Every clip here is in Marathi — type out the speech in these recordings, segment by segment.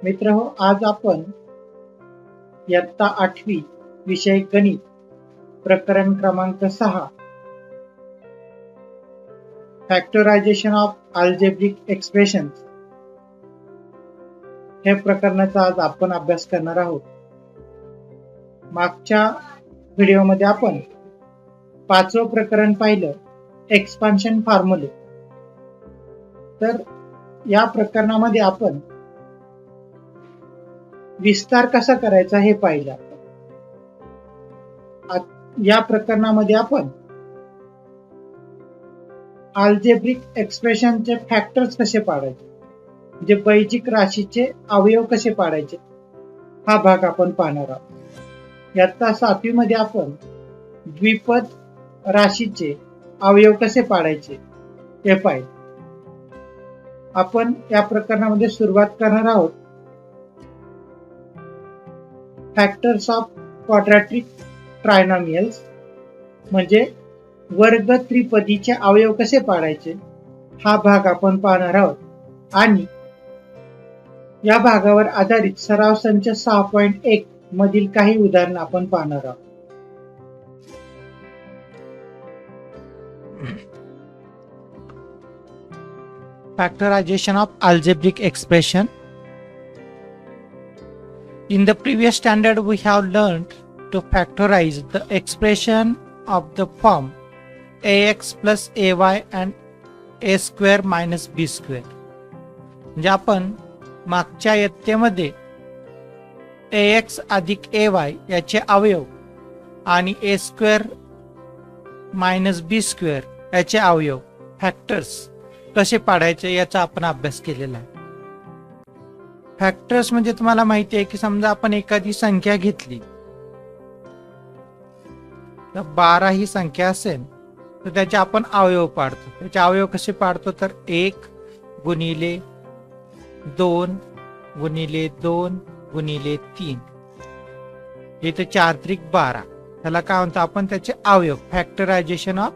मित्रहो, आज आपण इयत्ता 8वी विषय गणित प्रकरण क्रमांक 6 फॅक्टरायझेशन ऑफ अल्जेब्रिक एक्सप्रेशन्स हे प्रकरणाचा आज आपण अभ्यास करणार आहोत. मागच्या व्हिडिओमध्ये आपण 5वं प्रकरण पाहिलं, एक्सपान्शन फॉर्म्युले. तर या प्रकरणामध्ये आपण विस्तार कसा करायचा हे पाहिलं. या प्रकरणामध्ये आपण अल्जेब्रिक एक्सप्रेशनचे फॅक्टर्स कसे पाडायचे, म्हणजे बैजिक राशीचे अवयव कसे पाडायचे, हा भाग आपण पाहणार आहोत. इयत्ता 7वी मध्ये आपण द्विपद राशीचे अवयव कसे पाडायचे हे पाहिले. आपण या प्रकरणामध्ये सुरुवात करणार आहोत फॅक्टर्स ऑफ क्वाड्रॅटिक ट्रायनॉमियल्स, म्हणजे वर्ग त्रिपदीचे अवयव कसे पाडायचे हा भाग आपण पाहणार आहोत. आणि या भागावर आधारित सराव संच 6.1 मधील काही उदाहरण आपण पाहणार आहोत. Factorization of algebraic expression. In the previous standard we have learned to factorize the expression of the form ax plus ay and a square minus b square. म्हणजे आपण मागच्या इयत्तेमध्ये ax अधिक ay याचे अवयव आणि a square minus b square याचे अवयव फॅक्टर्स कसे पाडायचे याचा आपण अभ्यास केलेला आहे. फॅक्टर्स म्हणजे तुम्हाला माहिती आहे की समजा आपण एखादी संख्या घेतली, तर 12 ही संख्या असेल तर त्याचे आपण अवयव पाडतो. त्याचे अवयव कसे पाडतो तर 1 गुणिले 2 गुणिले 2 गुणिले 3, इथे 4 त्रिक 12, त्याला काय म्हणतो आपण त्याचे अवयव, फॅक्टरायझेशन ऑफ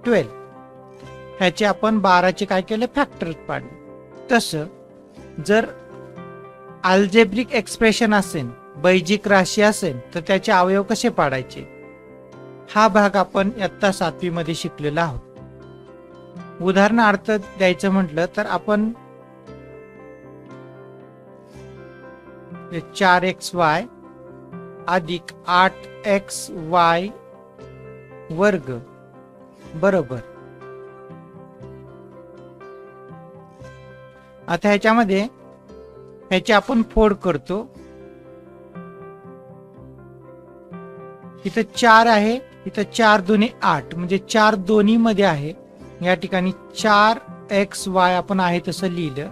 12. ह्याचे आपण 12चे काय केले, फॅक्टर पाडले. तसं जर अल्जेब्रिक एक्सप्रेशन असेल, बैजिक राशी असेल, तर त्याचे अवयव कसे पाडायचे हा भाग आपण इयत्ता 7वी मध्ये शिकलेला आहोत. उदाहरणार्थ द्यायचं म्हटलं तर आपण 4xy अधिक 8xy वर्ग बरोबर. आता ह्याच्यामध्ये ह्याची आपण फोड करतो. इथं 4 आहे, इथं 4 दुने 8, म्हणजे 4 दोन्ही मध्ये आहे. या ठिकाणी 4xy आपण आहे तसं लिहिलं,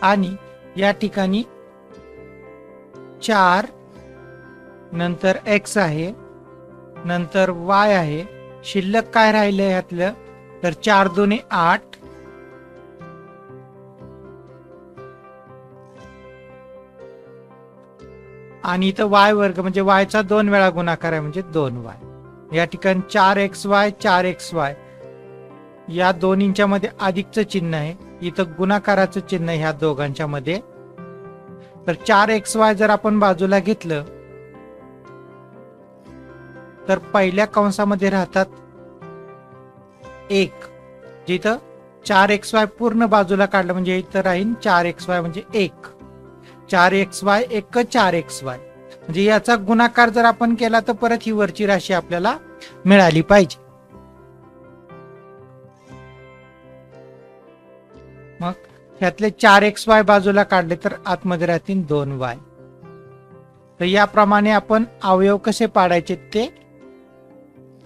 आणि या ठिकाणी 4 नंतर x आहे, नंतर y आहे. शिल्लक काय राहिलं ह्यातलं तर 4 दुने 8 आणि इथं y वर्ग, म्हणजे y चा 2 वेळा गुणाकार आहे, म्हणजे 2y. या ठिकाणी 4xy 4xy या दोन्हींच्या मध्ये अधिकचं चिन्ह आहे, इथं गुणाकाराचं चिन्ह ह्या दोघांच्या मध्ये. तर 4xy जर आपण बाजूला घेतलं तर पहिल्या कंसामध्ये राहतात 1, जिथं 4xy पूर्ण बाजूला काढलं म्हणजे इथं राहील 4xy म्हणजे 1. 4xy 1 4xy, म्हणजे याचा गुणाकार जर आपण केला तर परत ही वरची राशी आपल्याला मिळाली पाहिजे. मग ह्यातले 4xy बाजूला काढले तर आतमध्ये राहतील 2y. तर याप्रमाणे आपण अवयव कसे पाडायचे ते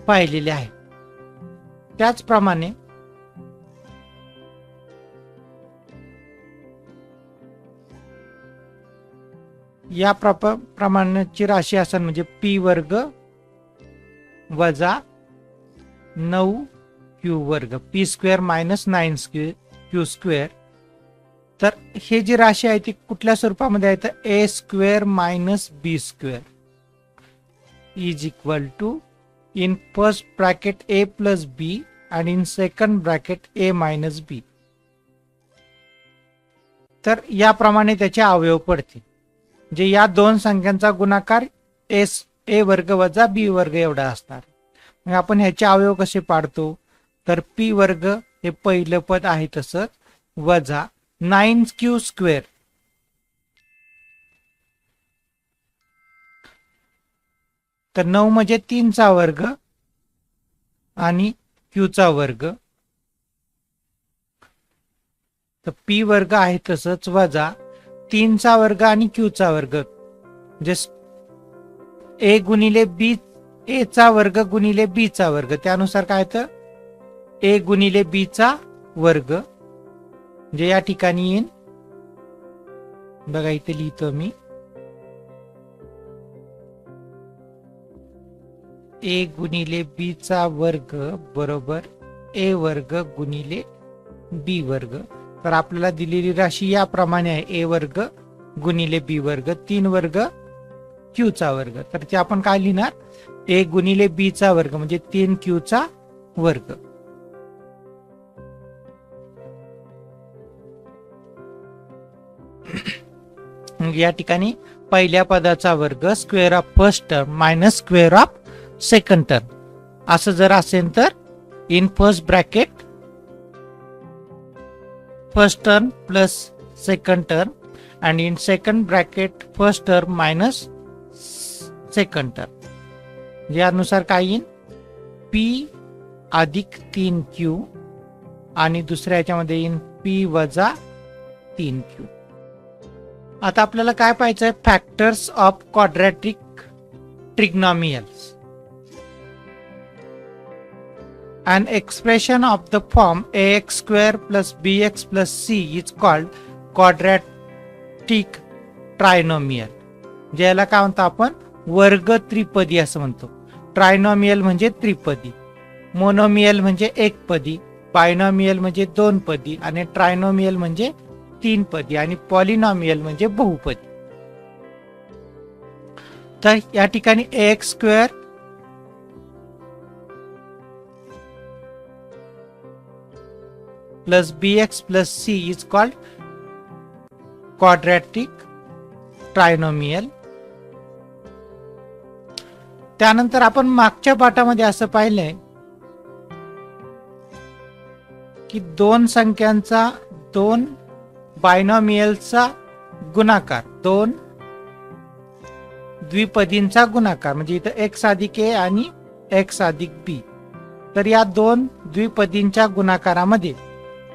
पाहिलेले आहे. त्याचप्रमाणे या प्रमाणाची राशी असेल म्हणजे p वर्ग वजा 9q वर्ग, p square minus 9q square. तर हे जी राशी आहे ती कुठल्या स्वरूपामध्ये आहे तर a square minus b square is equal to in first bracket a plus b and in second bracket a minus b. तर याप्रमाणे त्याचे अवयव पडतील. म्हणजे या दोन संख्यांचा गुणाकार ए वर्ग वजा बी वर्ग एवढा असणार. मग आपण ह्याचे अवयव कसे पाडतो, तर पी वर्ग हे पहिलं पद आहे तसंच वजा 9q², तर 9 म्हणजे 3चा वर्ग आणि क्यूचा वर्ग, तर पी वर्ग आहे तसंच वजा 3चा वर्ग आणि क्यूचा वर्ग, म्हणजे ए गुणिले बी, ए चा वर्ग गुणिले बी चा वर्ग, त्यानुसार काय तर ए गुणिले बी चा वर्ग. म्हणजे या ठिकाणी येईन बघा, इथे लिहितो मी ए गुणिले बी चा वर्ग बरोबर ए वर्ग गुणिले बी वर्ग. तर आपल्याला दिलेली राशी याप्रमाणे आहे, ए वर्ग गुणिले बी वर्ग 3 वर्ग क्यू चा वर्ग. तर ते आपण काय लिहिणार, ए गुणिले बी चा वर्ग म्हणजे 3q चा वर्ग. या ठिकाणी पहिल्या पदाचा वर्ग square of first term minus square of second term असं जर असेल तर in first bracket first term plus second term and in second bracket first term minus second term. यानुसार काय येईल, P अधिक 3Q आणि दुसऱ्या याच्यामध्ये येईल P वजा 3Q. आता आपल्याला काय पाहिजे, factors of quadratic trinomials. An expression of the form ax² plus bx plus c is called quadratic trinomial. ज्याला काय म्हणतो आपण, वर्ग त्रिपदी असं म्हणतो. ट्रायनोमियल म्हणजे त्रिपदी, मोनोमियल म्हणजे एकपदी, बायनोमियल म्हणजे दोनपदी आणि ट्रायनोमियल म्हणजे तीनपदी आणि पॉलिनोमियल म्हणजे बहुपदी. तर या ठिकाणी ax² plus bx plus c is called quadratic trinomial. त्यानंतर आपण मागच्या पाठामध्ये असं पाहिलंय की दोन संख्यांचा दोन बायनोमियलचा गुणाकार, दोन द्विपदींचा गुणाकार म्हणजे इथं x अधिक a आणि x अधिक b. तर या दोन द्विपदींच्या गुणाकारामध्ये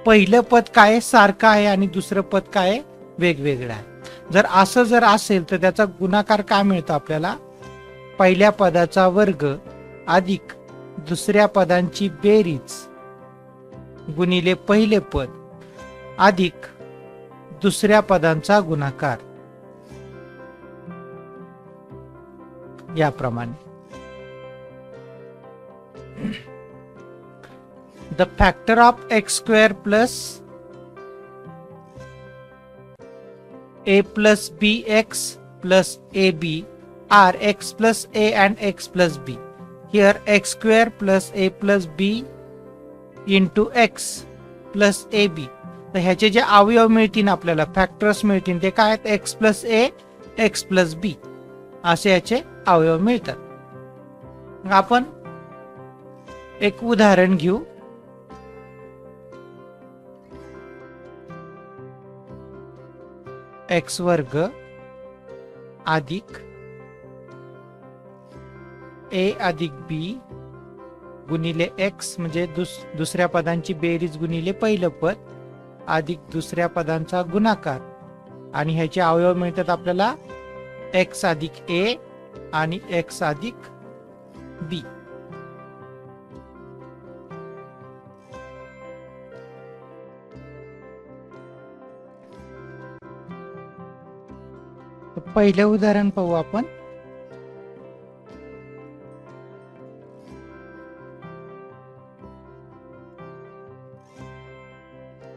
पहिलं पद काय सारखं आहे आणि दुसरं पद काय वेगवेगळं आहे. जर असं जर असेल तर त्याचा गुणाकार काय मिळतो आपल्याला, पहिल्या पदाचा वर्ग अधिक दुसऱ्या पदांची बेरीज गुणिले पहिले पद अधिक दुसऱ्या पदांचा गुणाकार, याप्रमाणे. The factor of x² plus a plus bx plus ab are x plus a and x plus b. Here x² plus a plus b into x plus ab. तर ह्याचे जे अवयव मिळतील आपल्याला, फॅक्टर्स मिळतील, ते काय आहेत, x plus a, x plus b असे याचे अवयव मिळतात. आपण एक उदाहरण घेऊ. x वर्ग अधिक a अधिक b गुणिले x म्हणजे दुसऱ्या पदांची बेरीज गुणिले पहिलं पद अधिक दुसऱ्या पदांचा गुणाकार आणि ह्याचे अवयव मिळतात आपल्याला x अधिक a आणि x अधिक b. पहिलं उदाहरण पाहू आपण.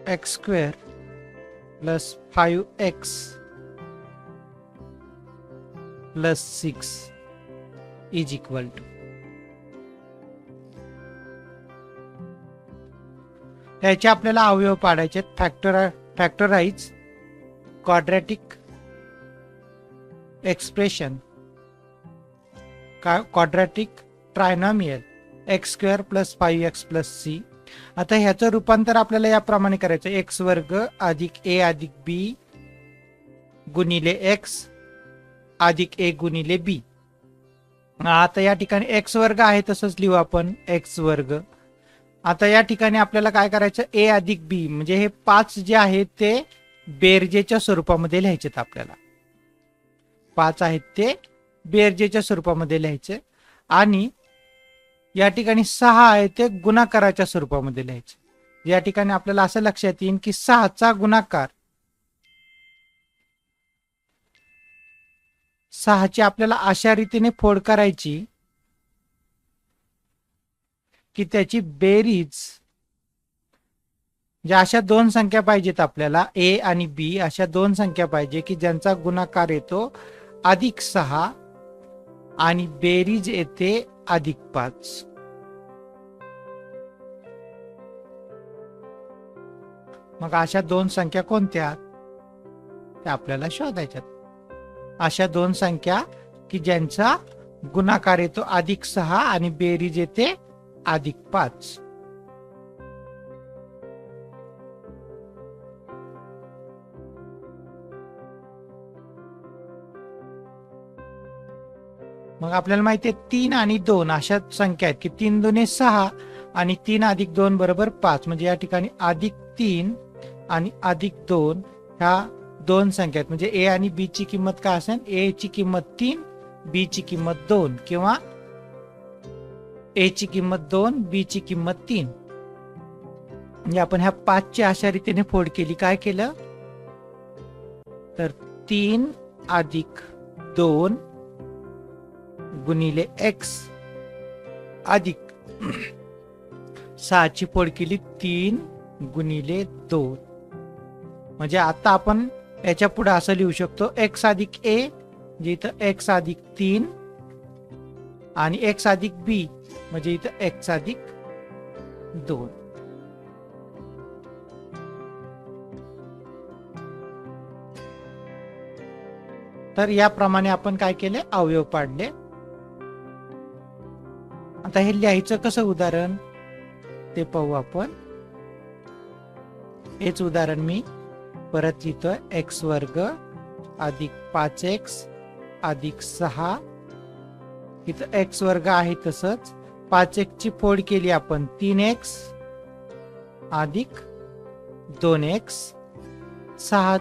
x² plus 5x plus 6 is equal to. याचे आपल्याला अवयव पाडायचे, factorise quadratic expression, quadratic trinomial x square plus 5x plus c. आता ह्याचं रूपांतर आपल्याला याप्रमाणे करायचं, एक्स वर्ग अधिक ए अधिक बी गुणिले एक्स अधिक ए गुणिले बी. आता या ठिकाणी एक्स वर्ग आहे तसंच लिहू आपण, एक्स वर्ग. आता या ठिकाणी आपल्याला काय करायचं, ए अधिक बी म्हणजे हे 5 जे आहेत ते बेरजेच्या स्वरूपामध्ये लिहायचेत आपल्याला. 5 आहेत ते बेरजेच्या स्वरूपामध्ये लिहायचे आणि या ठिकाणी 6 आहे ते गुणाकाराच्या स्वरूपामध्ये लिहायचे. या ठिकाणी आपल्याला असं लक्षात येईल की 6चा गुणाकार 6ची आपल्याला अशा रीतीने फोड करायची की त्याची बेरीज, ज्या अशा 2 संख्या पाहिजेत आपल्याला, ए आणि बी अशा 2 संख्या पाहिजे की ज्यांचा गुणाकार येतो अधिक 6 आणि बेरीज येते अधिक 5. मग अशा 2 संख्या कोणत्या त्या आपल्याला शोधायच्यात. अशा 2 संख्या की ज्यांचा गुणाकार येतो अधिक 6 आणि बेरीज येते अधिक 5. मग आपल्याला माहिती आहे 3 आणि 2 अशा संख्या आहेत की 3 दुने 6 आणि 3 अधिक 2 बरोबर 5. म्हणजे या ठिकाणी अधिक 3 आणि अधिक 2 ह्या 2 संख्या आहेत. म्हणजे ए आणि बी ची किंमत काय असेल, ए ची किंमत 3, बी ची किंमत 2 किंवा ए ची किंमत 2, बी ची किंमत 3. म्हणजे आपण ह्या 5 ची अशा रीतीने फोड केली. काय केलं तर 3 अधिक 2 गुणिले एक्स अधिक 6 ची फोड केली 3 गुणिले 2. म्हणजे आता आपण याच्या पुढे असं लिहू शकतो, एक्स अधिक ए म्हणजे इथं एक्स अधिक 3 आणि एक्स अधिक बी म्हणजे इथं एक्स अधिक 2. तर याप्रमाणे आपण काय केले, अवयव पाडले. आता हे लिहायचं कसं उदाहरण ते पाहू आपण. हेच उदाहरण मी परत लिहितोय, एक्स वर्ग अधिक 5x अधिक 6. इथं एक्स वर्ग आहे तसंच 5x ची फोड केली आपण 3x अधिक 2x. 6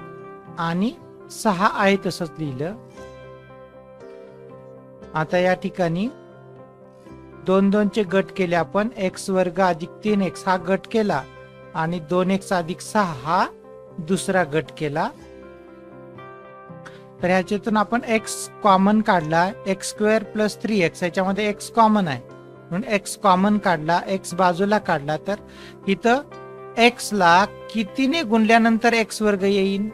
आणि 6 आहे तसंच लिहिलं. आता या ठिकाणी 2 चे गट केले आपण, एक्स वर्ग अधिक 3x हा गट केला आणि 2x अधिक 6 हा दुसरा गट केला. तर ह्याच्यातून आपण x कॉमन काढला, एक्स स्क्वेअर प्लस 3x याच्यामध्ये x कॉमन आहे म्हणून x कॉमन काढला, x बाजूला काढला. तर इथं x ला कितीने गुणल्यानंतर x वर्ग येईल,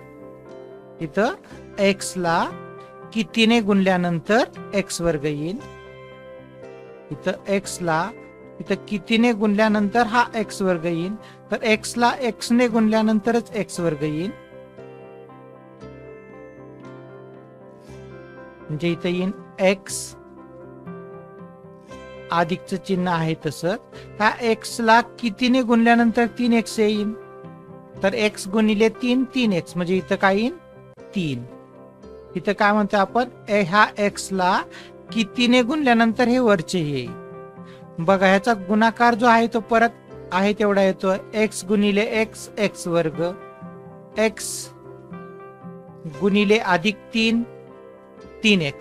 इथं x ला कितीने गुणल्यानंतर x वर्ग येईल. इथं x ला इथं कितीने गुणल्यानंतर हा x वर्ग येईल. तर x ला x ने गुणल्यानंतरच x वर्ग येईल. म्हणजे इथं येईल x अधिकचं चिन्ह आहे तसं. ह्या x ला कितीने गुणल्यानंतर 3x येईल. तर x गुणिले 3 3x म्हणजे इथं काय येईल 3. इथं काय म्हणतो आपण, ह्या x ला कितीने गुणल्यानंतर हे वरचे येईल. बघा ह्याचा गुणाकार जो आहे तो परत आहे तेवढा येतो, x गुणिले x x वर्ग, x गुणिले अधिक 3 3x.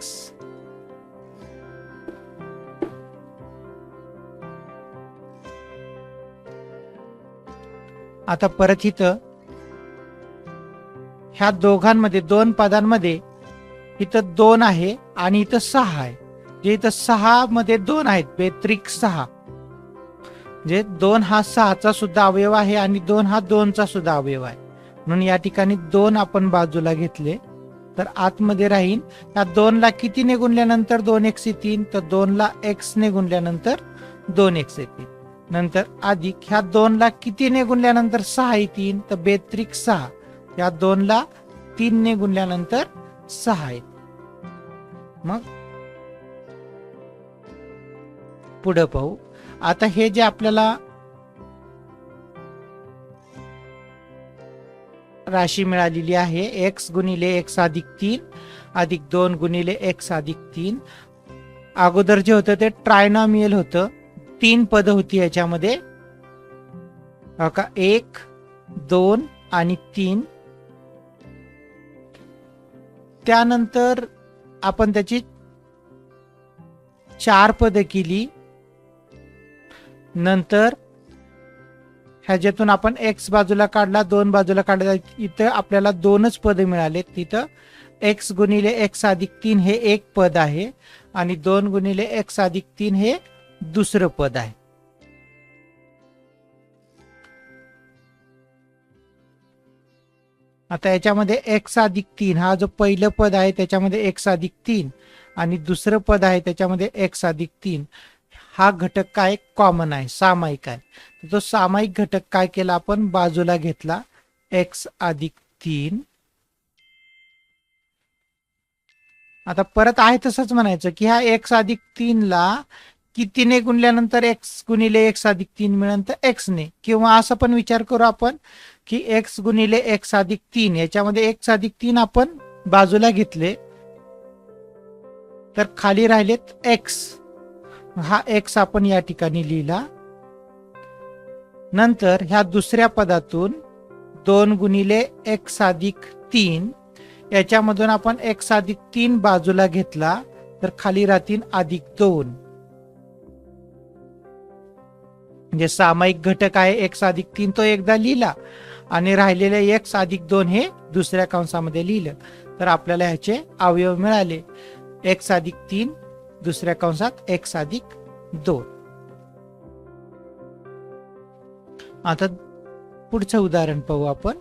आता परत इथं ह्या दोघांमध्ये 2 पदांमध्ये इथं 2 आहे आणि इथं 6 आहे. जे इथं 6 मध्ये 2 आहेत, बेत्रिक 6 म्हणजे 2 हा 6चा सुद्धा अवयव आहे आणि 2 हा 2चा सुद्धा अवयव आहे. म्हणून या ठिकाणी 2 आपण बाजूला घेतले तर आतमध्ये राहील. या 2 ला कितीने गुणल्यानंतर 2x येतील, तर 2 ला x ने गुणल्यानंतर 2x येतील. नंतर अधिक ह्या 2 ला कितीने गुणल्यानंतर 6 येतील, तर बेत्रिक 6. या 2 ला 3 ने गुणल्यानंतर 6 आहेत. मग पुढे पाहू. आता हे जे आपल्याला राशी मिळालेली आहे x गुणिले x अधिक 3 अधिक 2 गुणिले x अधिक 3. अगोदर जे होतं ते ट्रायनॉमियल होतं, 3 पद होती याच्यामध्ये, 1 2 आणि 3. त्यानंतर आपण त्याची 4 पद केली. नंतर ह्याच्यातून आपण x बाजूला काढला, 2 बाजूला काढला, इथं आपल्याला 2च पद मिळाले. तिथं x गुणिले x अधिक 3 हे एक पद आहे आणि 2 गुणिले x अधिक 3 हे दुसरं पद आहे. आता याच्यामध्ये x अधिक 3 हा जो पहिलं पद आहे त्याच्यामध्ये x अधिक 3 आणि दुसरं पद आहे त्याच्यामध्ये x अधिक 3 हा घटक काय कॉमन आहे, सामायिक आहे. तो सामायिक घटक काय केला आपण बाजूला घेतला, x अधिक 3. आता परत आहे तसंच म्हणायचं की ह्या x अधिक 3 ला कितीने गुणल्यानंतर x गुणिले x अधिक 3 मिळाल्यानंतर x ने, किंवा असं पण विचार करू आपण की x गुणिले x अधिक 3 याच्यामध्ये x अधिक 3 आपण बाजूला घेतले तर खाली राहिलेत x. हा x आपण या ठिकाणी लिहिला. नंतर ह्या दुसऱ्या पदातून 2 गुणिले x अधिक 3 याच्यामधून आपण x अधिक 3 बाजूला घेतला तर खाली राहतील अधिक 2. म्हणजे सामायिक घटक आहे x अधिक 3 तो एकदा लिहिला आणि राहिलेले x अधिक 2 हे दुसऱ्या कंसामध्ये लिहिलं तर आपल्याला ह्याचे अवयव मिळाले, x अधिक 3 दुसऱ्या कंसात x अधिक 2. आता पुढचं उदाहरण पाहू आपण.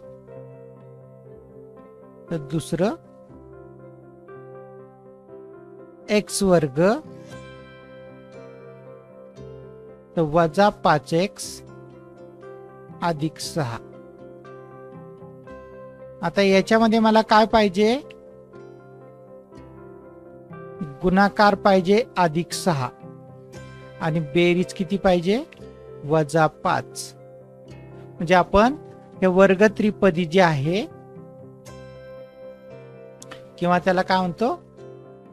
तर दुसरं x वर्ग तर वजा 5x अधिक 6. आता याच्यामध्ये मला काय पाहिजे, गुणाकार पाहिजे अधिक 6 आणि बेरीज किती पाहिजे वजा 5. म्हणजे आपण हे वर्ग त्रिपदी जे आहे किंवा त्याला काय म्हणतो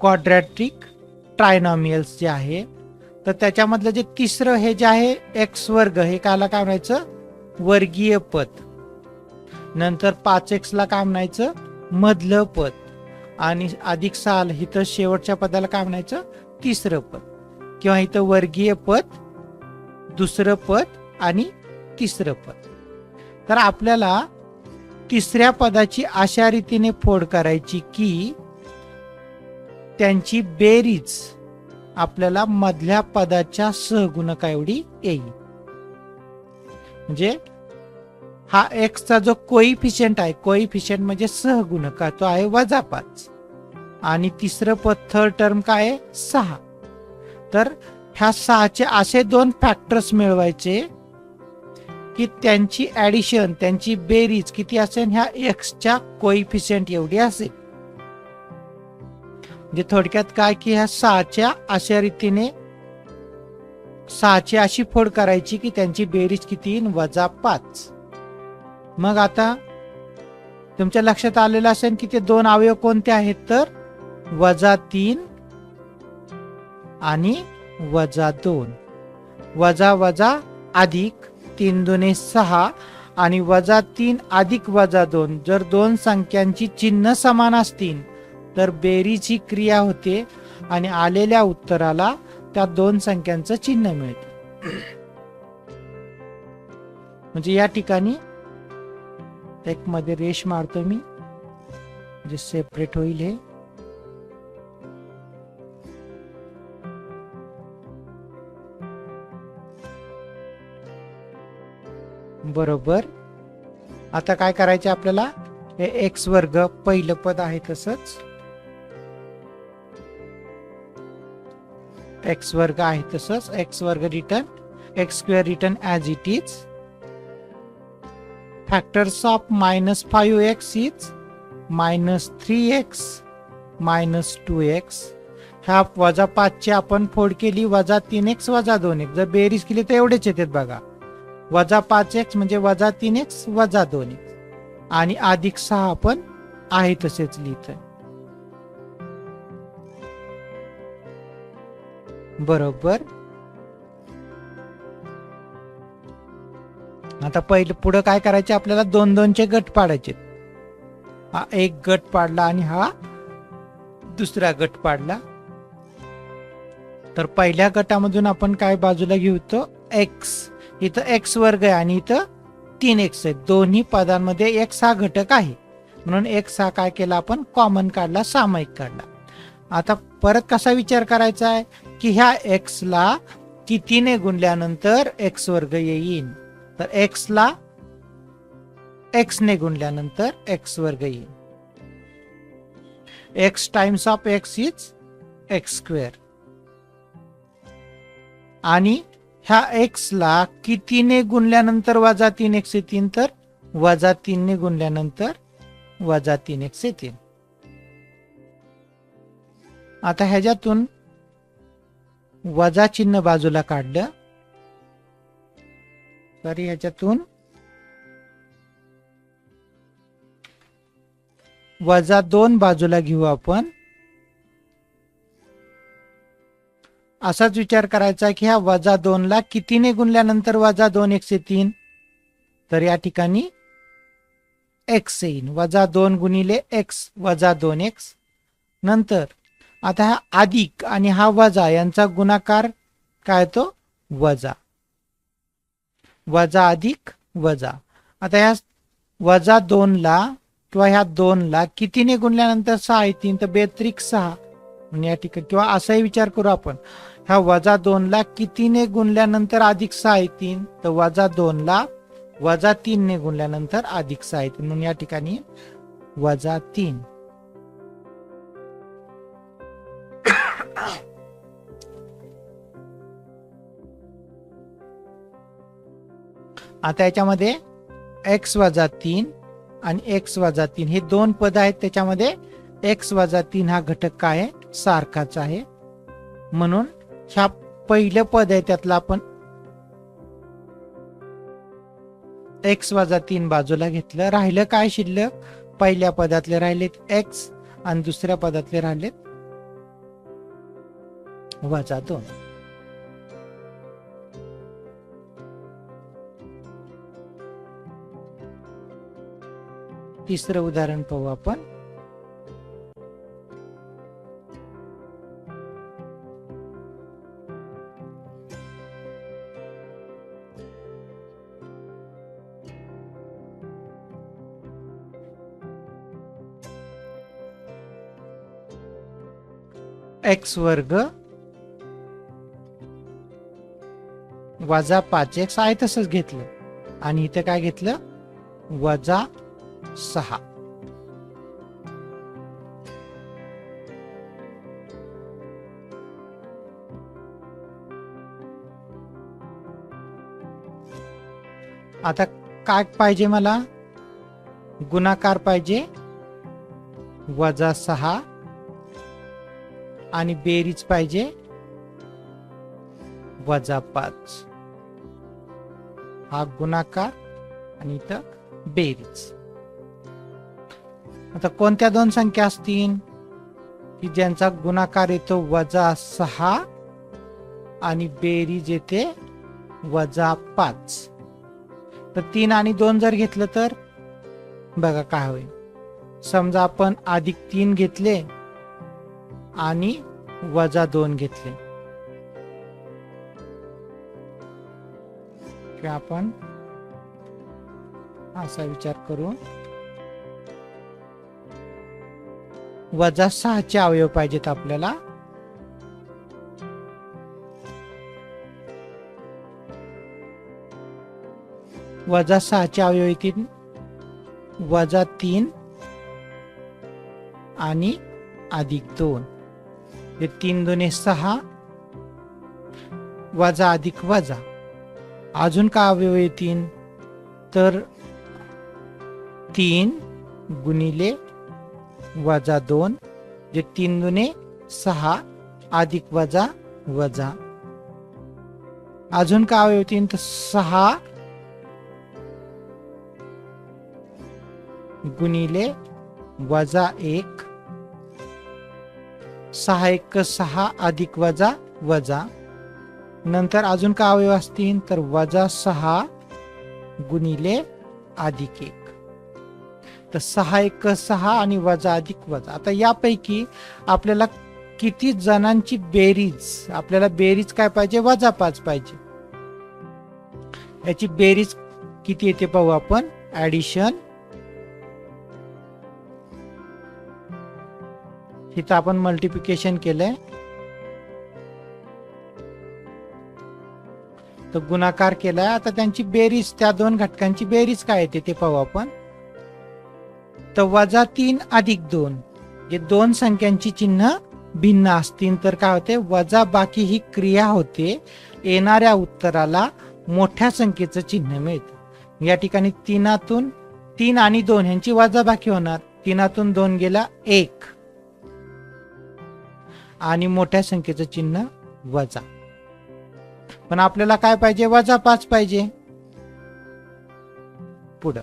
क्वाड्रॅटिक ट्रायनॉमियल्स जे आहे, तर त्याच्यामधलं जे तिसरं हे जे आहे x वर्ग हे कायला काय म्हणायचं वर्गीय पद. नंतर 5x ला काय म्हणायचं मधलं पद आणि अधिक 6 इथं शेवटच्या पदाला काय म्हणायचं तिसरं पद, किंवा इथं वर्गीय पद, दुसरं पद आणि तिसरं पद. तर आपल्याला तिसऱ्या पदाची अशा रीतीने फोड करायची की त्यांची बेरीज आपल्याला मधल्या पदाच्या सहगुणका एवढी येईल. म्हणजे हा x चा जो कोइफिशियंट आहे, कोइफिशियंट म्हणजे सहगुणका, तो आहे वजा 5 आणि तिसरं पद थर्ड टर्म काय आहे 6. तर ह्या 6चे असे 2 फॅक्टर्स मिळवायचे की त्यांची ऍडिशन, त्यांची बेरीज किती असेल ह्या x च्या कोइफिशियंट एवढी असेल. म्हणजे थोडक्यात काय की ह्या 6च्या अशा रीतीने 6ची अशी फोड करायची की त्यांची बेरीज किती येईल वजा 5. मग आता तुमच्या लक्षात आलेलं असेल की ते 2 अवयव कोणते आहेत, तर वजा 3 आणि वजा 2. वजा वजा अधिक 3 दुने 6 आणि वजा 3 अधिक वजा 2. जर 2 संख्यांची चिन्ह समान असतील तर बेरीज ही क्रिया होते आणि आलेल्या उत्तराला त्या 2 संख्यांचं चिन्ह मिळते. म्हणजे या ठिकाणी एक मध्ये रेष मारतो मी, जे सेपरेट होईल हे. बरोबर. आता काय करायचे आपल्याला, हे x वर्ग पहिलं पद आहे तसंच, x वर्ग आहे तसंच, x वर्ग return, x square return as it is. Factors of -5x is -3x -2x. ह्या -5 आपण फोड केली, -3x -2x. जर बेरीज केली तर एवढेच येतात बघा. -5x म्हणजे -3x -2x आणि +6 आपण आहे तसेच लिहितोय. बरोबर. आता पहिलं पुढे काय करायचे, आपल्याला 2-2चे गट पाडायचे. हा एक गट पाडला आणि हा दुसरा गट पाडला. तर पहिल्या गटामधून आपण काय बाजूला घेऊ तो x. इथं x वर्ग आहे आणि इथं 3x आहे. दोन्ही पदांमध्ये x हा घटक आहे म्हणून x हा काय केला आपण कॉमन काढला, सामायिक काढला. आता परत कसा विचार करायचा आहे की ह्या x ला कितीने गुणल्यानंतर x वर्ग येईल. तर x ला x ने गुणल्यानंतर x वर्ग येईल. x times of x is x square. आणि ह्या x ला कितीने गुणल्यानंतर -3x येतील, तर -3 ने गुणल्यानंतर -3x येतील. आता ह्याच्यातून वजा चिन्ह बाजूला काढलं, तर ह्याच्यातून -2 बाजूला घेऊ आपण. असाच विचार करायचा की ह्या -2 ला कितीने गुणल्यानंतर -2x येतील, तर या ठिकाणी x येईल. -2 गुणिले x -2x. नंतर आता हा अधिक आणि हा वजा यांचा गुणाकार काय, तो वजा. वजा अधिक वजा. आता ह्या -2 ला किंवा ह्या 2 ला कितीने गुणल्यानंतर 6 येतील, तर बेत्रिक 6. या ठिकाणी किंवा असाही विचार करू आपण, ह्या -2 ला कितीने गुणल्यानंतर +6 येतील, तर -2 ला -3 ने गुणल्यानंतर +6 येतील म्हणून या ठिकाणी -3. आता याच्यामध्ये x -3 आणि x -3 हे दोन पद आहेत. त्याच्यामध्ये x -3 हा घटक काय आहे, सारखाच आहे. म्हणून ह्या पहिलं पद आहे त्यातला आपण x -3 बाजूला घेतलं. राहिलं काय शिल्लक, पहिल्या पदातले राहिलेत x आणि दुसऱ्या पदातले राहिलेत -2. तिसरं उदाहरण पाहू आपण. x वर्ग -5x आहे तसंच घेतलं आणि इथे काय घेतलं, -6. आता काय पाहिजे मला, गुणाकार पाहिजे -6 आणि बेरीज पाहिजे -5. हा गुणाकार आणि इथं बेरीज. आता कोणत्या दोन संख्या असतील की ज्यांचा गुणाकार येतो -6 आणि बेरीज येते -5. तर 3 आणि 2 जर घेतलं तर बघा काय होईल. समजा आपण +3 घेतले आणि -2 घेतले, किंवा आपण असा विचार करू, -6 चे अवयव पाहिजेत आपल्याला. -6 चे अवयव येतील -3 आणि +2. हे 3 2 6 वजा अधिक वजा. अजून काय अवयव येतील, तर 3 गुणिले वजा 2, जे 3 दुने 6 अधिक वजा वजा. अजून काय अवयव येतील तर 6 गुणिले वजा 1, 6 एक 6 अधिक वजा वजा. नंतर अजून काय अवयव असतील तर वजा 6 गुणिले अधिक 1. तर 6 एक 6 आणि वजा अधिक वजा. आता यापैकी आपल्याला किती जणांची बेरीज, आपल्याला बेरीज काय पाहिजे, वजा 5 पाहिजे. याची बेरीज किती येते पाहू आपण. ऍडिशन, इथं आपण मल्टिप्लिकेशन केलंय, तर गुणाकार केलाय. आता त्यांची बेरीज, त्या दोन घटकांची बेरीज काय येते ते पाहू आपण. तर वजा 3 अधिक 2, जे दोन संख्यांची चिन्ह भिन्न असतील तर काय होते, वजा बाकी ही क्रिया होते. येणाऱ्या उत्तराला मोठ्या संख्येचं चिन्ह मिळतं. या ठिकाणी 3 आणि 2 यांची वजाबाकी होणार. 3 2 गेला 1 आणि मोठ्या संख्येचं चिन्ह वजा. पण आपल्याला काय पाहिजे, वजा 5 पाहिजे. पुढं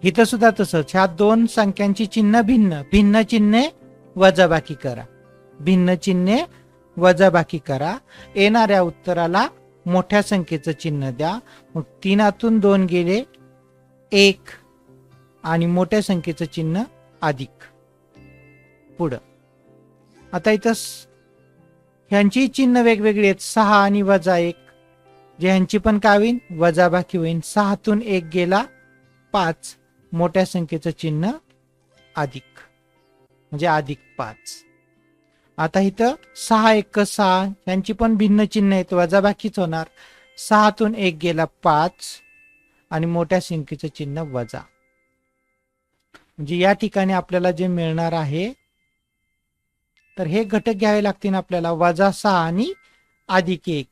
इथं सुद्धा तसंच, ह्या दोन संख्यांची चिन्ह भिन्न, भिन्न चिन्हे वजाबाकी करा, भिन्न चिन्हे वजाबाकी करा. येणाऱ्या उत्तराला मोठ्या संख्येचं चिन्ह द्या. मग 3 2 गेले 1 आणि मोठ्या संख्येचं चिन्ह अधिक. पुढं आता इथं ह्यांची चिन्ह वेगवेगळी आहेत, 6 आणि वजा 1, जे ह्यांची पण काय होईल, वजाबाकी होईल. 6 1 गेला 5, मोठ्या संख्येचं चिन्ह अधिक, म्हणजे अधिक 5. आता इथं 6 1 6, यांची पण भिन्न चिन्ह आहेत, वजाबाकीच होणार. 6 1 गेला 5 आणि मोठ्या संख्येचं चिन्ह वजा. म्हणजे या ठिकाणी आपल्याला जे मिळणार आहे, तर हे घटक घ्यावे लागतील आपल्याला, वजा 6 आणि अधिक 1,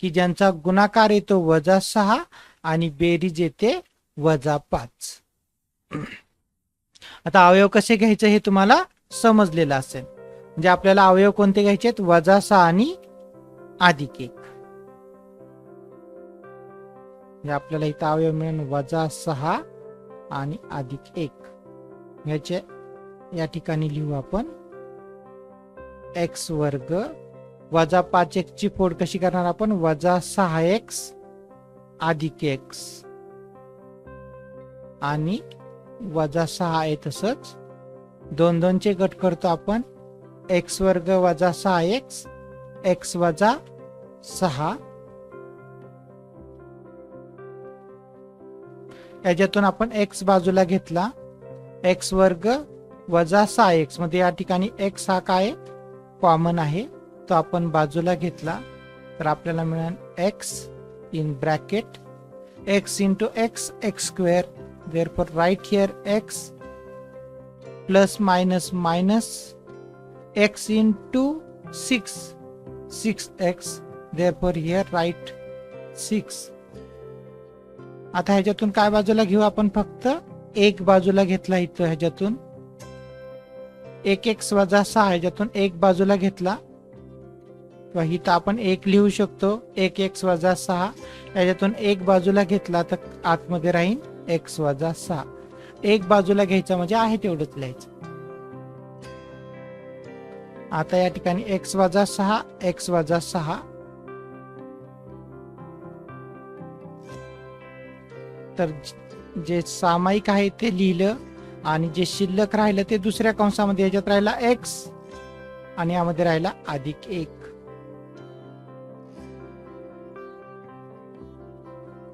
की ज्यांचा गुणाकार येतो वजा 6 आणि बेरीज येते वजा 5. आता अवयव कसे घ्यायचे हे तुम्हाला समजलेलं असेल. म्हणजे आपल्याला अवयव कोणते घ्यायचे आहेत, वजा 6 आणि अधिक 1. म्हणजे आपल्याला इथं अवयव मिळेल वजा 6 आणि अधिक 1. याचे या ठिकाणी लिहू आपण x वर्ग वजा 5x ची फोड कशी करणार आपण, वजा 6x अधिक x आणि वजा 6 आहे. तसंच 2 2 चे गट करतो आपण, x वर्ग वजा 6x, x वजा 6. याच्यातून आपण x बाजूला घेतला, x वर्ग वजा 6x मध्ये या ठिकाणी x हा काय कॉमन आहे, तो आपण बाजूला घेतला, तर आपल्याला मिळेल x in bracket x into x x square. therefore write here x plus minus minus x into 6x, therefore here write 6. आता ह्याच्यातून काय बाजूला घेऊ आपण, फक्त एक बाजूला घेतला इथं, ह्याच्यातून 1x वजा 6, ह्याच्यातून एक बाजूला घेतला, किंवा इथं आपण 1 लिहू शकतो, 1x वजा 6, ह्याच्यातून एक बाजूला घेतला तर आतमध्ये राहील x वजा 6. एक बाजूला घ्यायचा म्हणजे आहे तेवढंच लिहायचं. आता या ठिकाणी x वजा 6, x वजा 6, तर जे सामायिक आहे ते लिहिलं आणि जे शिल्लक राहिलं ते दुसऱ्या कंसामध्ये, याच्यात राहिला x आणि यामध्ये राहिला अधिक 1.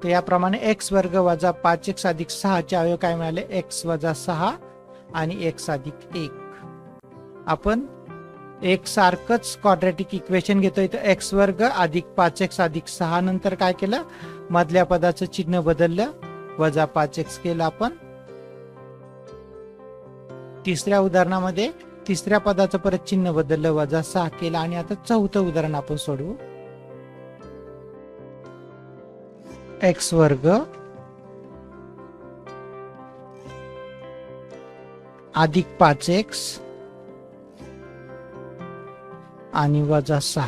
तर याप्रमाणे x वर्ग वजा 5x अधिक 6 चे अवयव काय मिळाले, x वजा 6 आणि x अधिक 1. आपण एक सारखंच क्वाड्रॅटिक इक्वेशन घेतोय, तर x वर्ग अधिक 5x अधिक 6, नंतर काय केलं, मधल्या पदाचं चिन्ह बदललं, वजा 5x केलं आपण. तिसऱ्या उदाहरणामध्ये तिसऱ्या पदाचं परत चिन्ह बदललं, वजा 6 केलं. आणि आता चौथं उदाहरण आपण सोडवू. x वर्ग अधिक 5x आणि वजा 6.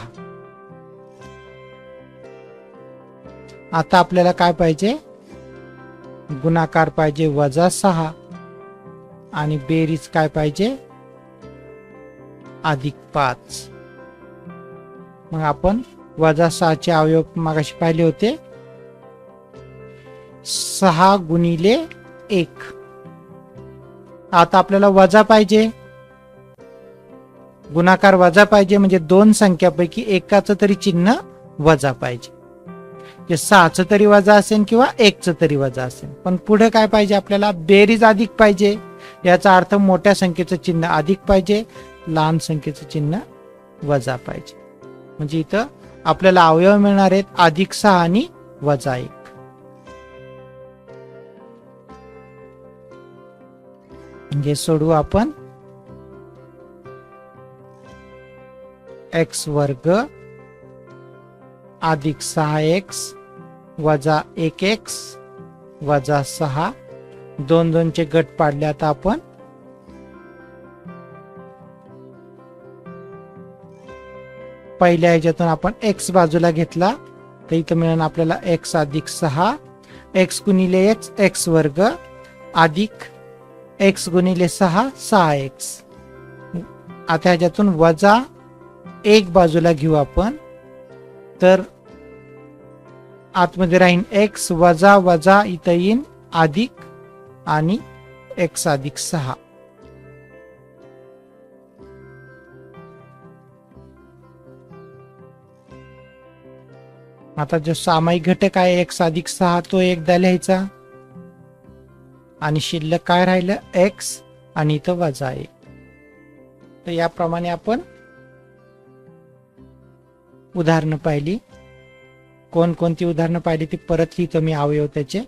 आता आपल्याला काय पाहिजे? गुणाकार पाहिजे वजा 6 आणि बेरीज काय पाहिजे? अधिक 5. मग आपण वजा 6 चे अवयव मगाशी पाहिले होते. 6 गुणिले 1. आता आपल्याला वजा पाहिजे, गुणाकार वजा पाहिजे, म्हणजे दोन संख्यापैकी एकाचं तरी चिन्ह वजा पाहिजे. जे 6चं तरी वजा असेल किंवा 1चं तरी वजा असेल. पण पुढे काय पाहिजे आपल्याला? बेरीज अधिक पाहिजे. याचा अर्थ मोठ्या संख्येचं चिन्ह अधिक पाहिजे, लहान संख्येचं चिन्ह वजा पाहिजे. म्हणजे इथं आपल्याला अवयव मिळणार आहेत अधिक 6 आणि वजा 1. म्हणजे सोडवू आपण. x वर्ग अधिक 6x वजा 1x वजा 6. 2 चे गट पाडले. आता आपण पहिल्या ह्याच्यातून आपण x बाजूला घेतला तर इथं मिळेल आपल्याला x अधिक 6. x गुणिले x x वर्ग अधिक x गुणिले 6 6x. आता ह्याच्यातून वजा 1 बाजूला घेऊ आपण, तर आतमध्ये राहीन x वजा वजा इथं येईन अधिक आणि x अधिक 6. आता जो सामायिक घटक आहे x अधिक 6 तो एकदा लिहायचा आणि शिल्लक काय राहिलं? x आणि इथं वजा 1. तर याप्रमाणे आपण उदाहरणं पाहिली. कोणकोणती उदाहरणं पाहिली ती परत लिहितो मी अवयव त्याचे.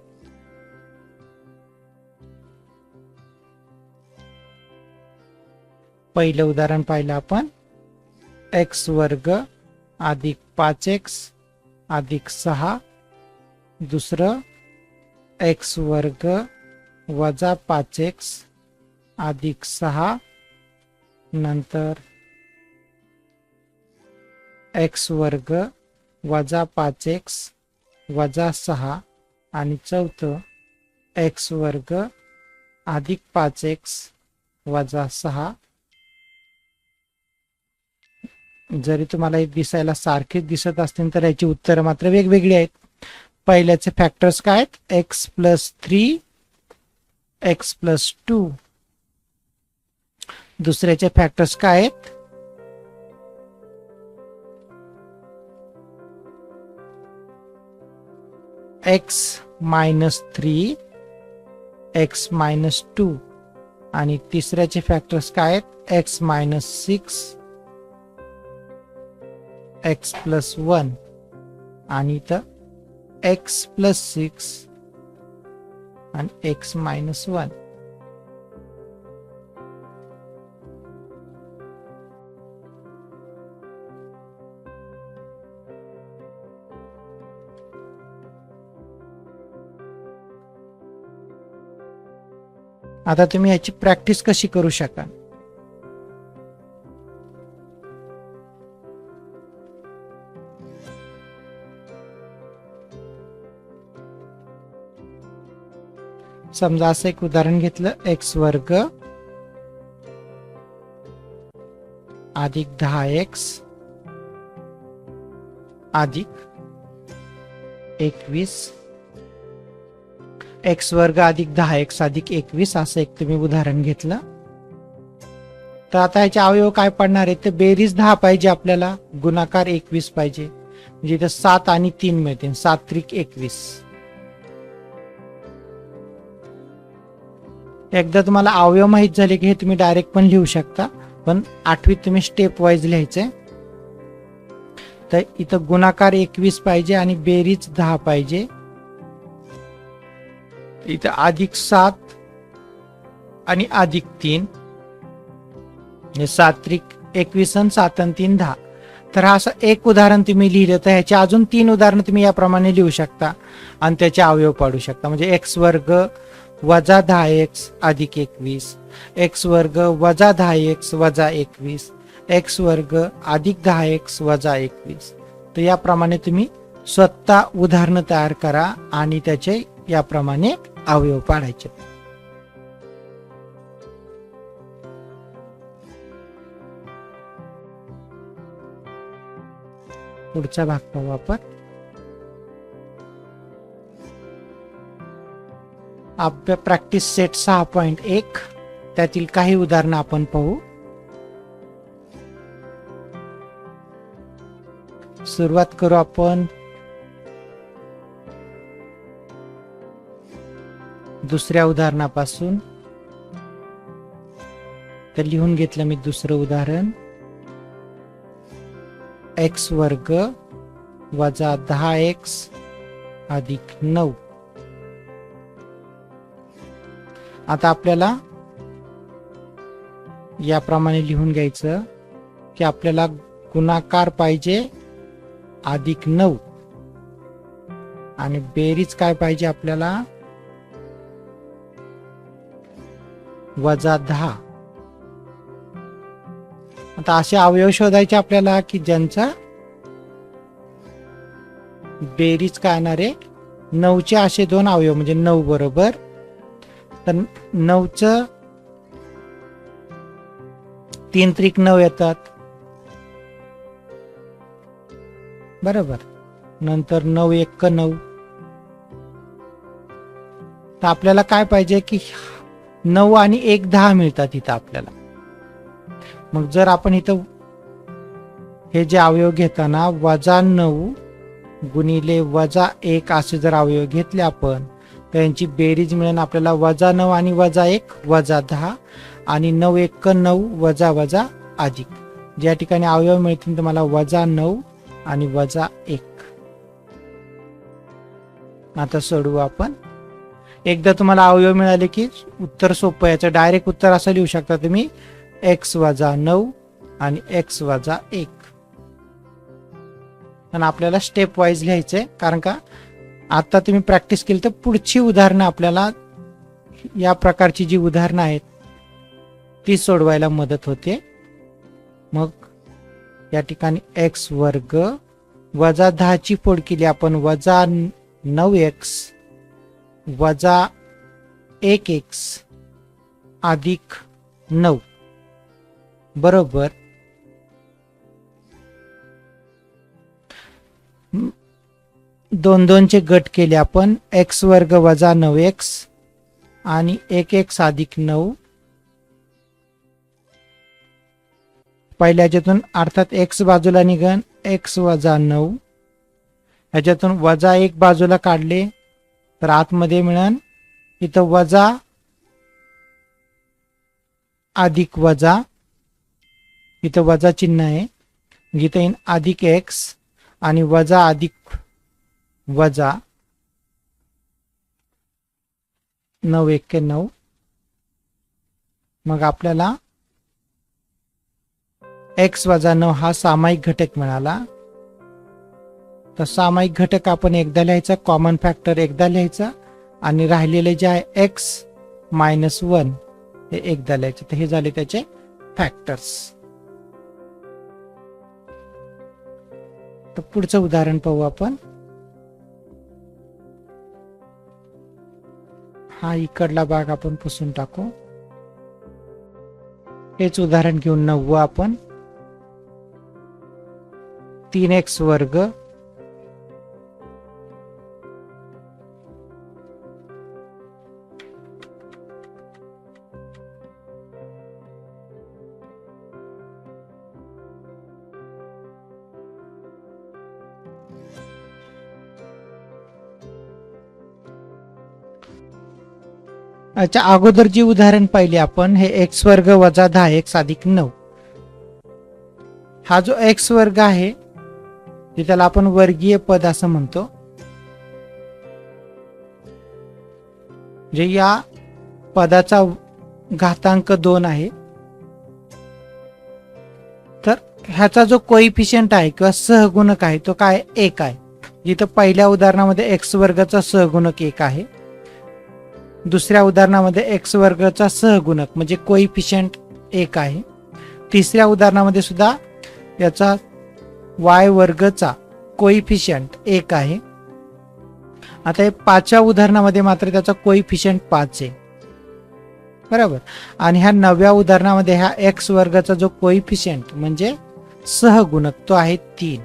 पहिलं उदाहरण पाहिलं आपण. x वर्ग अधिक 5x अधिक 6. दुसरं x वर्ग वजा 5x अधिक 6. नंतर x वर्ग वजा 5x वजा 6 आणि चौथं x वर्ग अधिक 5x वजा 6. जरी तुम्हाला हे दिसायला सारखेच दिसत असतील तर याची उत्तरं मात्र वेगवेगळी आहेत. पहिल्याचे फॅक्टर्स काय आहेत? x plus 3 x plus 2. दुसऱ्याचे फॅक्टर्स काय आहेत? x minus 3 x minus 2. आणि तिसऱ्याचे फॅक्टर्स काय आहेत? x मायनस 6 x प्लस 1 आणि इथं x प्लस 6 आणि x मायनस 1. आता तुम्ही याची प्रॅक्टिस कशी करू शकाल? समजा असं एक उदाहरण घेतलं. x वर्ग अधिक 10x अधिक 21. x वर्ग अधिक 10x अधिक 21 असं एक तुम्ही उदाहरण घेतलं. तर आता ह्याचे अवयव काय पडणार आहे? तर बेरीज 10 पाहिजे आपल्याला, गुणाकार 21 पाहिजे. म्हणजे इथं 7 आणि 3 मिळतील. 7 त्रिक 21. एकदा तुम्हाला अवयव माहित झाले की हे तुम्ही डायरेक्ट पण लिहू शकता, पण 8वीत तुम्ही स्टेप वाईज लिहायचंय. तर इथं गुणाकार 21 पाहिजे आणि बेरीज 10 पाहिजे. इथं अधिक 7 आणि अधिक 3 म्हणजे 7 त्रिक 21 आणि 7 आणि 3 10. तर हा असं एक उदाहरण तुम्ही लिहिलं तर ह्याचे अजून 3 उदाहरणं तुम्ही याप्रमाणे लिहू शकता आणि त्याचे अवयव पाडू शकता. म्हणजे x वर्ग वजा 10x अधिक 21, x वर्ग वजा 10x वजा 21, x वर्ग अधिक 10x वजा 21. तर याप्रमाणे तुम्ही स्वतः उदाहरणं तयार करा आणि त्याचे याप्रमाणे अवयव पाडायचे. पुढचा भाग पाहू आपण. आपल्या प्रॅक्टिस सेट 6.1 त्यातील काही उदाहरणं आपण पाहू. सुरुवात करू आपण दुसऱ्या उदाहरणापासून. तर लिहून घेतलं मी दुसरं उदाहरण. x वर्ग वजा 10x अधिक 9. आता आपल्याला याप्रमाणे लिहून घ्यायचं की आपल्याला गुणाकार पाहिजे अधिक 9 आणि बेरीज काय पाहिजे आपल्याला वजा 10. आता असे अवयव शोधायचे आपल्याला की ज्यांचा बेरीज काय येणार आहे 9चे असे दोन अवयव म्हणजे 9 बरोबर. तर 9चं 3 त्रिक 9 येतात बरोबर. नंतर 9 1 9. तर आपल्याला काय पाहिजे की 9 आणि 1 10 मिळतात इथं आपल्याला. मग जर आपण इथं हे जे अवयव घेताना वजा 9 गुणिले वजा 1 असे जर अवयव घेतले आपण तर यांची बेरीज मिळेल आपल्याला वजा 9 आणि वजा 1 वजा 10 आणि 9 1 9 वजा वजा अधिक. ज्या ठिकाणी अवयव मिळतील तुम्हाला वजा 9 आणि वजा 1. आता सोडवू आपण. एकदा तुम्हाला अवयव मिळाले की उत्तर सोपं. याचं डायरेक्ट उत्तर असं लिहू शकता तुम्ही x वजा 9 आणि x वजा 1. आणि आपल्याला स्टेप वाईज लिहायचंय कारण का आता तुम्ही प्रॅक्टिस केली तर पुढची उदाहरणं आपल्याला या प्रकारची जी उदाहरणं आहेत ती सोडवायला मदत होते. मग या ठिकाणी x वर्ग वजा 10 ची फोड केली आपण वजा 9x वजा 1x अधिक 9 बरोबर 2 2 चे गट केले आपण x वर्ग वजा 9x आणि 1x अधिक 9. पहिल्या ह्याच्यातून अर्थात x बाजूला निघन x वजा 9. ह्याच्यातून वजा 1 बाजूला काढले तर आतमध्ये मिळन इथं वजा अधिक वजा. इथं वजा चिन्ह आहे. इथं येईन अधिक x आणि वजा अधिक वजा 9 1 9. मग आपल्याला x वजा 9 हा सामायिक घटक मिळाला. तर सामायिक घटक आपण एकदा लिहायचा, कॉमन फॅक्टर एकदा लिहायचा आणि राहिलेले जे आहे x मायनस 1 हे एकदा लिहायचे. तर हे झाले त्याचे फॅक्टर्स. तर पुढचं उदाहरण पाहू आपण. हा इकडला भाग आपण पुसून टाकू. हेच उदाहरण घेऊन 9 आपण 3x वर्ग अच्छा अगोदर जी उदाहरण पाहिले आपण हे x वर्ग वजा 10x अधिक 9. हा जो x वर्ग आहे ते त्याला आपण वर्गीय पद असं म्हणतो. जे या पदाचा घातांक 2 आहे. तर ह्याचा जो कोइफिशियंट आहे किंवा सहगुणक आहे तो काय 1 आहे. जिथं पहिल्या उदाहरणामध्ये x वर्गाचा सहगुणक 1 आहे. दुसऱ्या उदाहरणामध्ये एक्स वर्गाचा सहगुणक म्हणजे कोइफिशियंट 1 आहे. तिसऱ्या उदाहरणामध्ये सुद्धा याचा वाय वर्गचा कोइफिशियंट 1 आहे. आता हे 5व्या उदाहरणामध्ये मात्र त्याचा कोइफिशियंट 5 आहे, बरोबर. आणि ह्या 9व्या उदाहरणामध्ये ह्या एक्स वर्गाचा जो कोइफिशियंट म्हणजे सहगुणक तो आहे 3.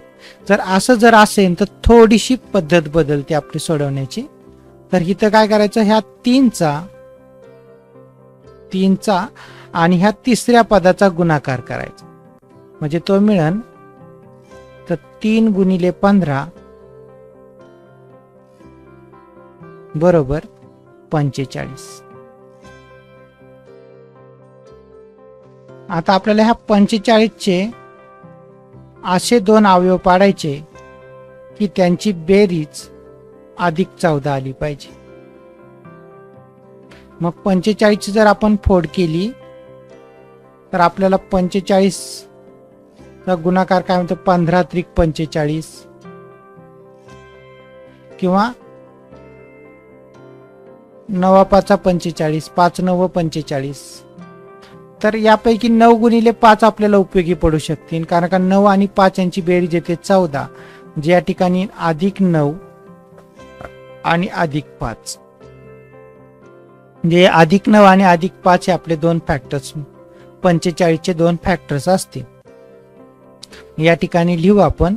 जर असं जर असेल तर थोडीशी पद्धत बदलते आपली सोडवण्याची. तर इथं काय करायचं, ह्या 3चा आणि ह्या तिसऱ्या पदाचा गुणाकार करायचा, म्हणजे तो मिळेल तर 3 गुणिले 15 बरोबर 45. आता आपल्याला ह्या 45चे असे 2 अवयव पाडायचे की त्यांची बेरीज अधिक 14 आली पाहिजे. मग 45ची जर आपण फोड केली तर आपल्याला 45 चा गुणाकार काय म्हणतो, 15 त्रिक 45 किंवा 9 5 45, 5 9 45. तर यापैकी 9 गुणिले 5 आपल्याला उपयोगी पडू शकतील, कारण का 9 आणि 5 यांची बेरीज येते 14, जे या ठिकाणी अधिक 9 आणि अधिक 5, म्हणजे अधिक 9 आणि अधिक 5 हे आपले 2 फॅक्टर्स 45चे 2 फॅक्टर्स असतील. या ठिकाणी लिहू आपण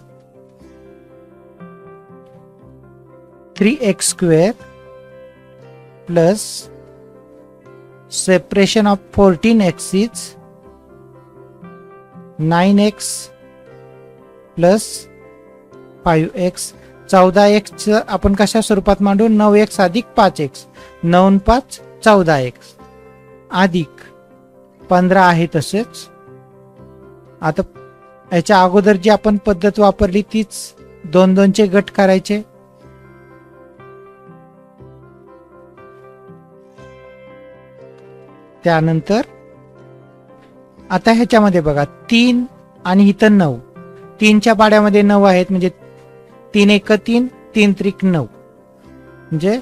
3x² plus separation of 14x is 9x plus 5x. 14x आपण कशा स्वरूपात मांडू, 9x अधिक 5x, 9 5 14x अधिक 15 आहे तसेच. आता याच्या अगोदर जी आपण पद्धत वापरली तीच 2-2चे गट करायचे. त्यानंतर आता ह्याच्यामध्ये बघा 3 आणि इथं 9, 3च्या पाड्यामध्ये 9 आहेत, म्हणजे 3 1 3, 3 त्रिक 9, म्हणजे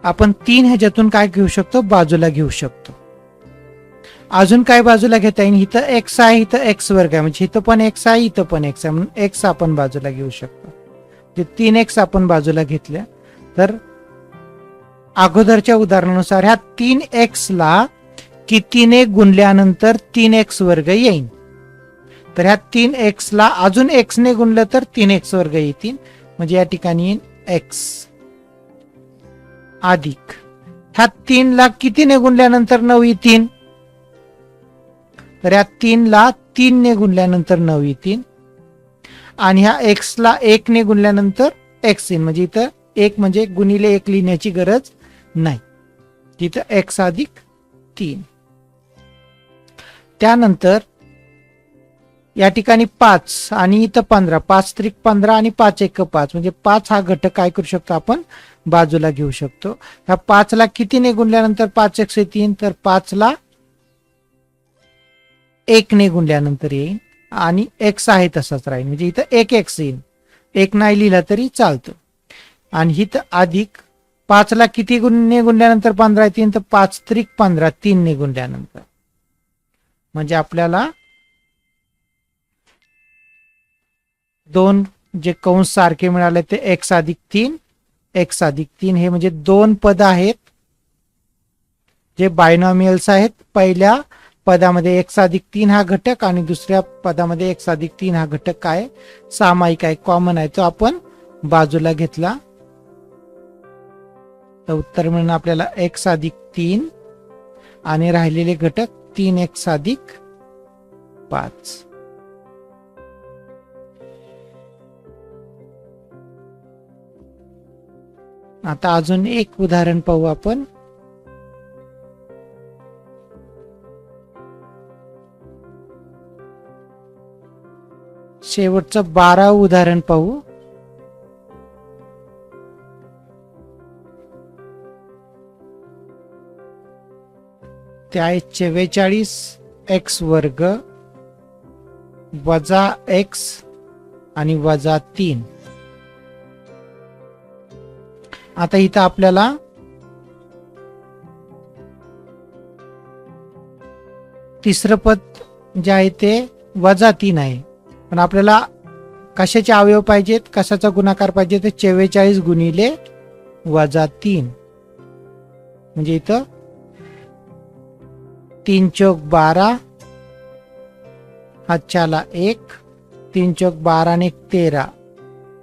आपण 3 ह्याच्यातून काय घेऊ शकतो, बाजूला घेऊ शकतो. अजून काय बाजूला घेता येईल, इथं x आहे, इथं x वर्ग आहे, म्हणजे इथं पण x आहे, इथं पण x आहे, म्हणून x आपण बाजूला घेऊ शकतो. जे 3x आपण बाजूला घेतल्या तर अगोदरच्या उदाहरणानुसार ह्या 3x ला कितीने गुणल्यानंतर 3x वर्ग येईल. तर ह्या 3x ला अजून x ने गुणलं तर 3x वर्ग येतील, म्हणजे या ठिकाणी येईल x अधिक ह्या 3 ला कितीने गुणल्यानंतर 9 येतील, तर ह्या 3 ला 3 ने गुणल्यानंतर 9 येतील, आणि ह्या x ला 1 ने गुणल्यानंतर x येईल, म्हणजे इथं 1 म्हणजे गुणिले 1 लिहिण्याची गरज नाही, तिथं x अधिक 3. त्यानंतर या ठिकाणी 5 आणि इथं 15, 5 त्रिक 15 आणि 5 1 5, म्हणजे 5 हा घटक काय करू शकतो आपण बाजूला घेऊ शकतो. ह्या 5 ला कितीने गुणल्यानंतर 5x येतील, तर 5 ला 1 ने गुणल्यानंतर येईल, आणि x आहे तसाच राहील, म्हणजे इथं 1x येईल, 1 नाही लिहिला तरी चालतं. आणि इथं अधिक 5 ला किती ने गुणल्यानंतर 15 येतील, तर 5 त्रिक 15, 3 ने गुणल्यानंतर, म्हणजे आपल्याला 2 जे कंस सारखे मिळाले ते x अधिक 3, x अधिक 3 हे म्हणजे 2 पद आहेत जे बायनॉमियल्स आहेत. पहिल्या पदामध्ये x अधिक 3 हा घटक आणि दुसऱ्या पदामध्ये x अधिक 3 हा घटक काय सामायिक आहे, कॉमन आहे, तो आपण बाजूला घेतला. तर उत्तर म्हणून आपल्याला x अधिक 3 आणि राहिलेले घटक 3x अधिक 5. आता अजून एक उदाहरण पाहू आपण. शेवटचं 12 उदाहरण पाहू. ते आहे 44x वर्ग वजा x आणि वजा 3. आता इथं आपल्याला तिसरं पद जे आहे ते -3 आहे, पण आपल्याला कशाचे अवयव पाहिजेत, कशाचा गुणाकार पाहिजे, तर 44 गुणिले -3 म्हणजे इथं 3 चौक 12, हातच्याला 1, 3 चौक 12 आणि 13,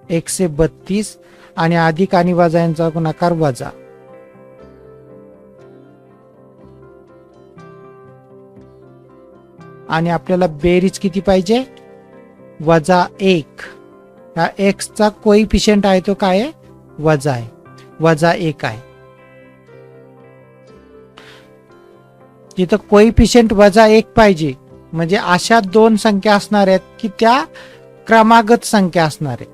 132 आणि अधिक आणि वजा यांचा गुणाकार वजा. आणि आपल्याला बेरीज किती पाहिजे, -1. हा x चा कोइफिशियंट आहे तो काय आहे, वजा आहे, -1 आहे. तिथं कोइफिशियंट -1 पाहिजे म्हणजे अशा दोन संख्या असणार आहेत की त्या क्रमागत संख्या असणार आहेत,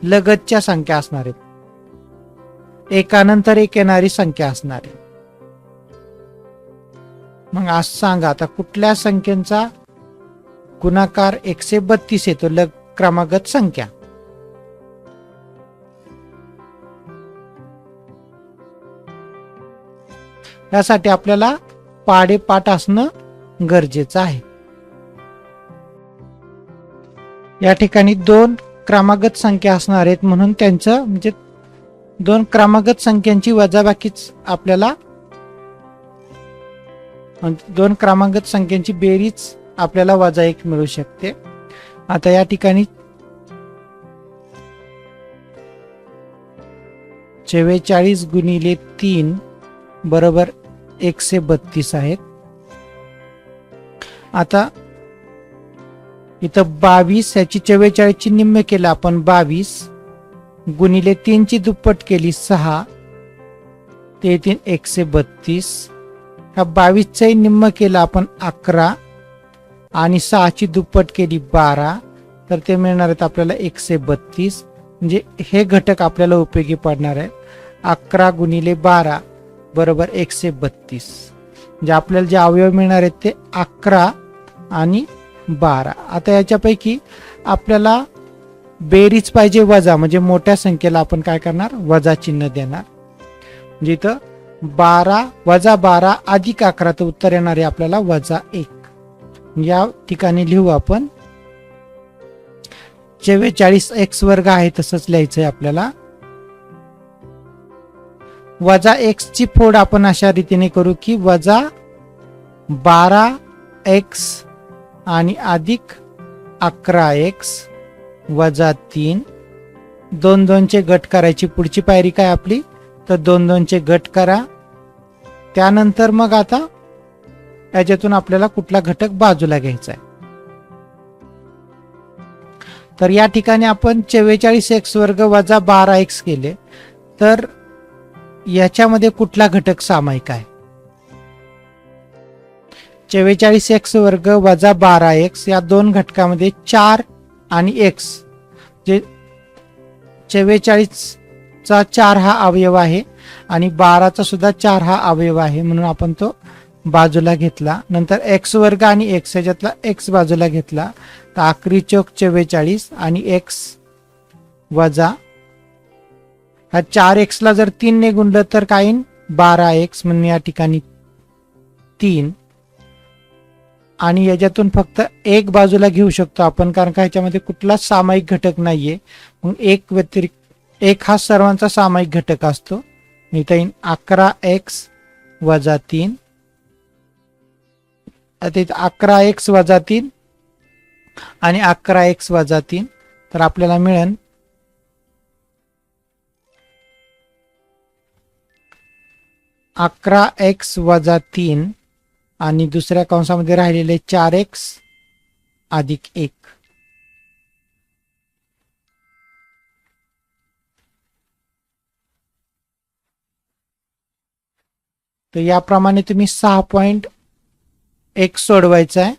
लगतच्या संख्या असणार आहेत, एकानंतर एक येणारी संख्या असणार आहे. मग असं सांगा आता कुठल्या संख्येचा गुणाकार 132 येतो, क्रमागत संख्या. यासाठी आपल्याला पाढेपाठ असणं गरजेचं आहे. या ठिकाणी 2 क्रमागत संख्या असणार आहेत म्हणून त्यांचं म्हणजे 2 क्रमागत संख्यांची वजाबाकीच आपल्याला 2 क्रमागत संख्यांची बेरीज आपल्याला -1 मिळू शकते. आता या ठिकाणी 44 गुणिले 3 बरोबर 132 आहेत. आता इथं 22 ह्याची 44 ची निम्मे केलं आपण, 22 गुणिले 3 ची दुप्पट केली 6, ते येतील 132. ह्या 22 चे निम्म केलं आपण 11 आणि 6 ची दुप्पट केली 12, तर ते मिळणार आहेत आपल्याला 132. म्हणजे हे घटक आपल्याला उपयोगी पडणार आहे. 11 गुणिले 12 बरोबर 132. म्हणजे आपल्याला जे अवयव मिळणार आहेत ते 11 आणि 12. आता याच्यापैकी आपल्याला बेरीज पाहिजे वजा, म्हणजे मोठ्या संख्येला आपण काय करणार, वजा चिन्ह देणार. म्हणजे इथं 12 वजा 12 अधिक 11, तर उत्तर येणार आहे आपल्याला -1. या ठिकाणी लिहू आपण 44 x वर्ग आहे तसंच लिहायचंय आपल्याला. -x ची फोड आपण अशा रीतीने करू की -12x आणि अधिक 11x -3. 2 चे गट करायची. पुढची पायरी काय आपली, तर 2 चे गट करा. त्यानंतर मग आता याच्यातून आपल्याला कुठला घटक बाजूला घ्यायचा आहे. तर या ठिकाणी आपण 44x वर्ग वजा 12x केले, तर याच्यामध्ये कुठला घटक सामायिक आहे, 44x वर्ग वजा 12x या दोन घटकामध्ये 4 आणि x, जे 44 चा 4 हा अवयव आहे आणि 12 चा सुद्धा 4 हा अवयव आहे, म्हणून आपण तो बाजूला घेतला. नंतर x वर्ग आणि x याच्यातला x बाजूला घेतला, तर 11 चौक 44 आणि x वजा हा 4x ला जर 3 ने गुणलं तर काय येईल, 12x, म्हणून या ठिकाणी 3. आणि याच्यातून फक्त एक बाजूला घेऊ शकतो आपण, कारण का ह्याच्यामध्ये कुठलाच सामायिक घटक नाहीये. मग एक व्यतिरिक्त 1 हा सर्वांचा सामायिक घटक असतो. इथं येईल 11x वजा 3. आता इथं 11x वजा 3 आणि 11x वजा 3, तर आपल्याला मिळेल 11x वजा 3 आणि दुसऱ्या कंसामध्ये राहिलेले 4x अधिक 1. तर याप्रमाणे तुम्ही 6.1 सोडवायचा आहे.